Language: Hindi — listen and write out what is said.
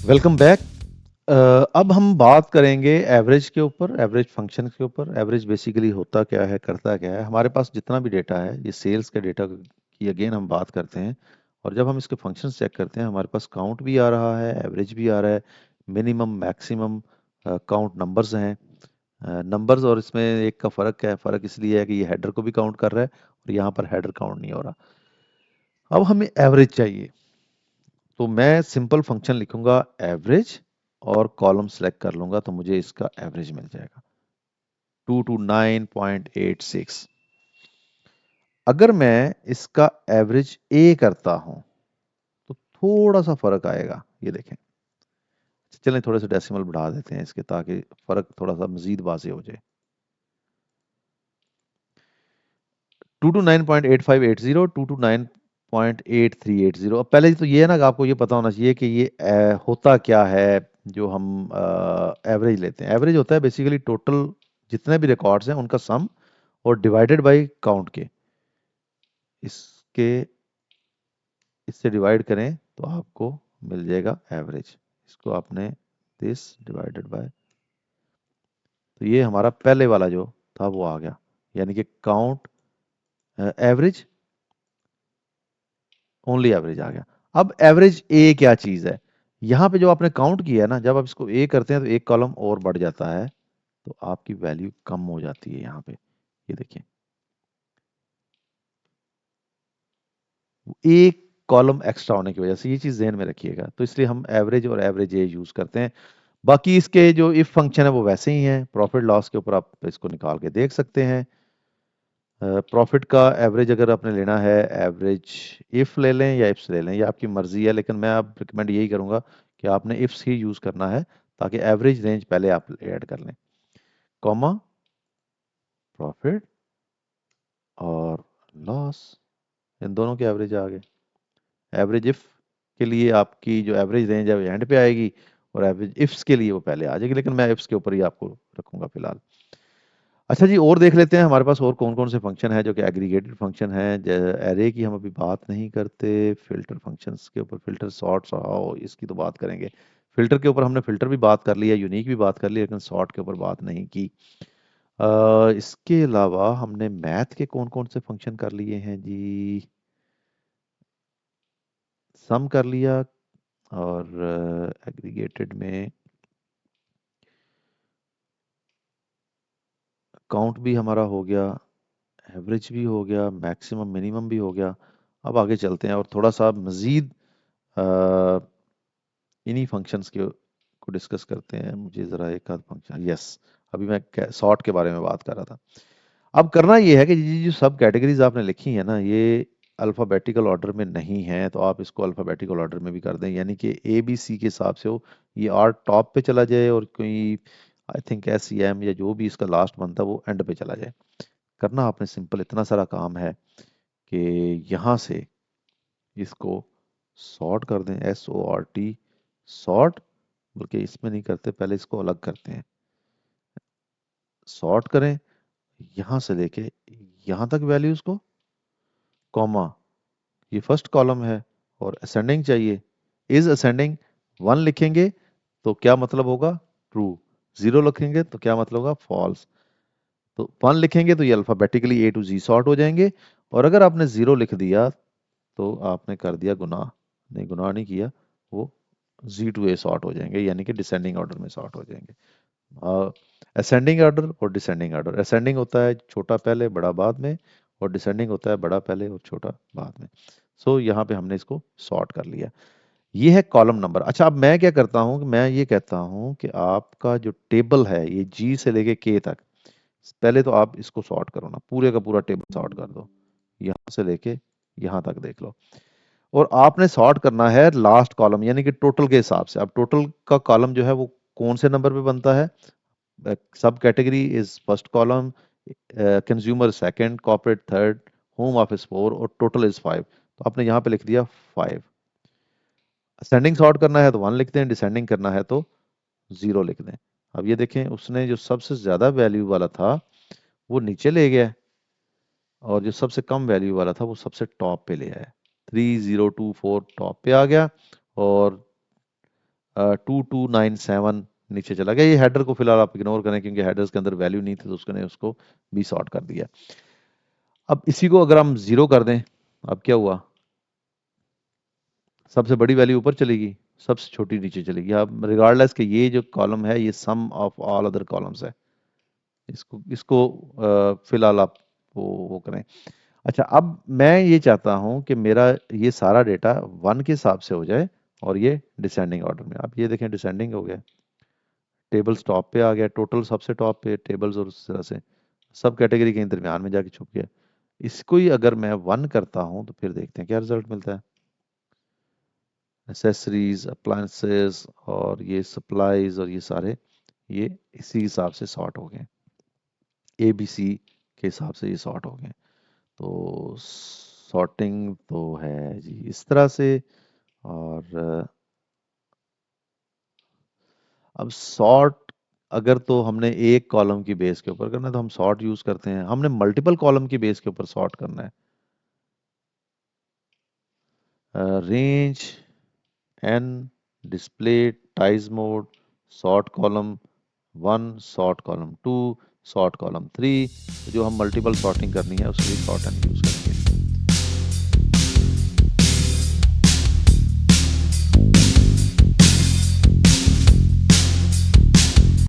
Welcome back. अब हम बात करेंगे एवरेज के ऊपर, एवरेज फंक्शन के ऊपर। एवरेज बेसिकली होता क्या है, करता क्या है। हमारे पास जितना भी डेटा है, ये सेल्स के डेटा की अगेन हम बात करते हैं। और जब हम इसके फंक्शंस चेक करते हैं, हमारे पास काउंट भी आ रहा है, एवरेज भी आ रहा है, मिनिमम मैक्सिमम काउंट नंबर्स हैं। नंबर्स और इसमें एक का फ़र्क क्या है? फ़र्क इसलिए है कि ये हेडर को भी काउंट कर रहा है और यहाँ पर हेडर काउंट नहीं हो रहा। अब हमें एवरेज चाहिए, तो मैं सिंपल फंक्शन लिखूंगा एवरेज और कॉलम सेलेक्ट कर लूंगा, तो मुझे इसका एवरेज मिल जाएगा 229.86। अगर मैं इसका एवरेज ए करता हूं तो थोड़ा सा फर्क आएगा, ये देखें। चलें थोड़े से डेसिमल बढ़ा देते हैं इसके, ताकि फर्क थोड़ा सा मजीद वाज़ेह हो जाए। 229.8580, 229.8380। अब पहले तो ये है ना कि आपको ये पता होना चाहिए कि ये होता क्या है। जो हम एवरेज लेते हैं, एवरेज होता है बेसिकली टोटल जितने भी रिकॉर्ड्स हैं उनका सम और डिवाइडेड बाय काउंट के। इसके इससे डिवाइड करें तो आपको मिल जाएगा एवरेज। इसको आपने दिस डिवाइडेड बाय, तो ये हमारा पहले वाला जो था वो आ गया, यानी कि काउंट एवरेज, ओनली एवरेज आ गया। अब एवरेज ए क्या चीज है? यहाँ पे जो आपने काउंट किया है ना, जब आप इसको ए करते हैं तो एक कॉलम और बढ़ जाता है, तो आपकी वैल्यू कम हो जाती है यहाँ पे। ये देखिए, एक कॉलम एक्स्ट्रा होने की वजह से, ये चीज ध्यान में रखिएगा। तो इसलिए हम एवरेज और एवरेज ए यूज करते हैं। बाकी इसके जो इफ फंक्शन है वो वैसे ही है, प्रॉफिट लॉस के ऊपर आप इसको निकाल के देख सकते हैं। प्रॉफिट का एवरेज अगर आपने लेना है, एवरेज इफ ले लें या इफ्स ले लें, ये आपकी मर्जी है, लेकिन मैं आप रिकमेंड यही करूंगा कि आपने इफ्स ही यूज करना है, ताकि एवरेज रेंज पहले आप ऐड कर लें। कॉमा, प्रॉफिट और लॉस, इन दोनों के एवरेज आ गए। एवरेज इफ के लिए आपकी जो एवरेज रेंज है वो एंड पे आएगी, और एवरेज इफ्स के लिए वो पहले आ जाएगी, लेकिन मैं इफ्स के ऊपर ही आपको रखूंगा फिलहाल। अच्छा जी, और देख लेते हैं हमारे पास और कौन कौन से फंक्शन है जो कि एग्रीगेटेड फंक्शन है। एरे की हम अभी बात नहीं करते। फिल्टर फंक्शंस के ऊपर, फिल्टर सॉर्ट्स आओ, इसकी तो बात करेंगे। फिल्टर के ऊपर हमने फिल्टर भी बात कर लिया, यूनिक भी बात कर ली, लेकिन सॉर्ट के ऊपर बात नहीं की। इसके अलावा हमने मैथ के कौन कौन से फंक्शन कर लिए हैं जी? सम कर लिया, और एग्रीगेटेड में काउंट भी हमारा हो गया, एवरेज भी हो गया, मैक्सिमम मिनिमम भी हो गया। अब आगे चलते हैं और थोड़ा सा मज़ीद इन्हीं फंक्शंस को डिस्कस करते हैं। मुझे ज़रा एक आध फंक्शन, यस, अभी मैं सॉर्ट के बारे में बात कर रहा था। अब करना ये है कि ये जो सब कैटेगरीज आपने लिखी है ना, ये अल्फ़ाबेटिकल ऑर्डर में नहीं है, तो आप इसको अल्फ़ाबेटिकल ऑर्डर में भी कर दें, यानी कि ए बी सी के हिसाब से हो। ये आर टॉप पे चला जाए और कोई I think S C M या जो भी इसका लास्ट बनता है वो एंड पे चला जाए। करना आपने सिंपल इतना सारा काम है कि यहाँ से इसको सॉर्ट कर दें, SORT, सॉर्ट। बल्कि इसमें नहीं करते, पहले इसको अलग करते हैं। सॉर्ट करें यहाँ से लेके यहाँ तक वैल्यूज को, कॉमा, ये फर्स्ट कॉलम है और असेंडिंग चाहिए। इज असेंडिंग, 1 लिखेंगे तो क्या मतलब होगा? ट्रू। 0 लिखेंगे तो क्या मतलब होगा? फॉल्स। तो 1 लिखेंगे तो ये alphabetically A to G sort हो जाएंगे, और अगर आपने 0 लिख दिया तो आपने कर दिया गुनाह। नहीं, गुनाह नहीं किया, वो जी टू ए सॉर्ट हो जाएंगे, यानी कि डिसेंडिंग ऑर्डर में सॉर्ट हो जाएंगे। असेंडिंग ऑर्डर और डिसेंडिंग ऑर्डर, असेंडिंग होता है छोटा पहले बड़ा बाद में, और डिसेंडिंग होता है बड़ा पहले और छोटा बाद में। सो यहाँ पे हमने इसको सॉर्ट कर लिया। ये है कॉलम नंबर। अच्छा, अब मैं क्या करता हूँ कि मैं ये कहता हूँ कि आपका जो टेबल है ये जी से लेके के तक, पहले तो आप इसको सॉर्ट करो ना, पूरे का पूरा टेबल सॉर्ट कर दो, यहाँ से लेके यहाँ तक देख लो। और आपने सॉर्ट करना है लास्ट कॉलम, यानी कि टोटल के हिसाब से। अब टोटल का कॉलम जो है वो कौन से नंबर पे बनता है? सब category is first column, consumer second, corporate third, home office four, और टोटल इज 5। तो आपने यहाँ पे लिख दिया 5। असेंडिंग सॉर्ट करना है तो 1 लिखते हैं, डिसेंडिंग करना है तो 0 लिख दें। अब ये देखें, उसने जो सबसे ज्यादा वैल्यू वाला था वो नीचे ले गया, और जो सबसे कम वैल्यू वाला था वो सबसे टॉप पे ले आया। 3024 टॉप पे आ गया, और 2297 नीचे चला गया। ये हेडर को फिलहाल आप इग्नोर करें क्योंकि हेडर्स के अंदर वैल्यू नहीं थी तो उसने उसको भी सॉर्ट कर दिया। अब इसी को अगर हम 0 कर दें, अब क्या हुआ, सबसे बड़ी वैल्यू ऊपर चलेगी, सबसे छोटी नीचे चलेगी। अब रिगार्डलेस कि ये जो कॉलम है ये सम ऑफ ऑल अदर कॉलम्स है, इसको इसको फिलहाल आप वो करें। अच्छा, अब मैं ये चाहता हूं कि मेरा ये सारा डेटा 1 के हिसाब से हो जाए और ये डिसेंडिंग ऑर्डर में। आप ये देखें डिसेंडिंग हो गया, टेबल्स टॉप पे आ गया, टोटल सबसे टॉप पे टेबल्स, और उस तरह से सब कैटेगरी के दरमियान में जाके छुप गया। इसको ही अगर मैं 1 करता हूं तो फिर देखते हैं क्या रिजल्ट मिलता है। एसेसरीज, अप्लायंसेस और ये सप्लाईज और ये सारे ये इसी हिसाब से सॉर्ट हो गए, ए बी सी के हिसाब से ये सॉर्ट हो गए। तो सॉर्टिंग तो है जी इस तरह से। और अब सॉर्ट अगर तो हमने एक कॉलम की बेस के ऊपर करना है तो हम सॉर्ट यूज करते हैं, हमने मल्टीपल कॉलम की बेस के ऊपर सॉर्ट करना है, range N, display, ties mode, sort column 1, sort column 2, sort column 3। जो हम मल्टीपल सॉर्टिंग करनी है उसके लिए सॉर्ट एन यूज करेंगे।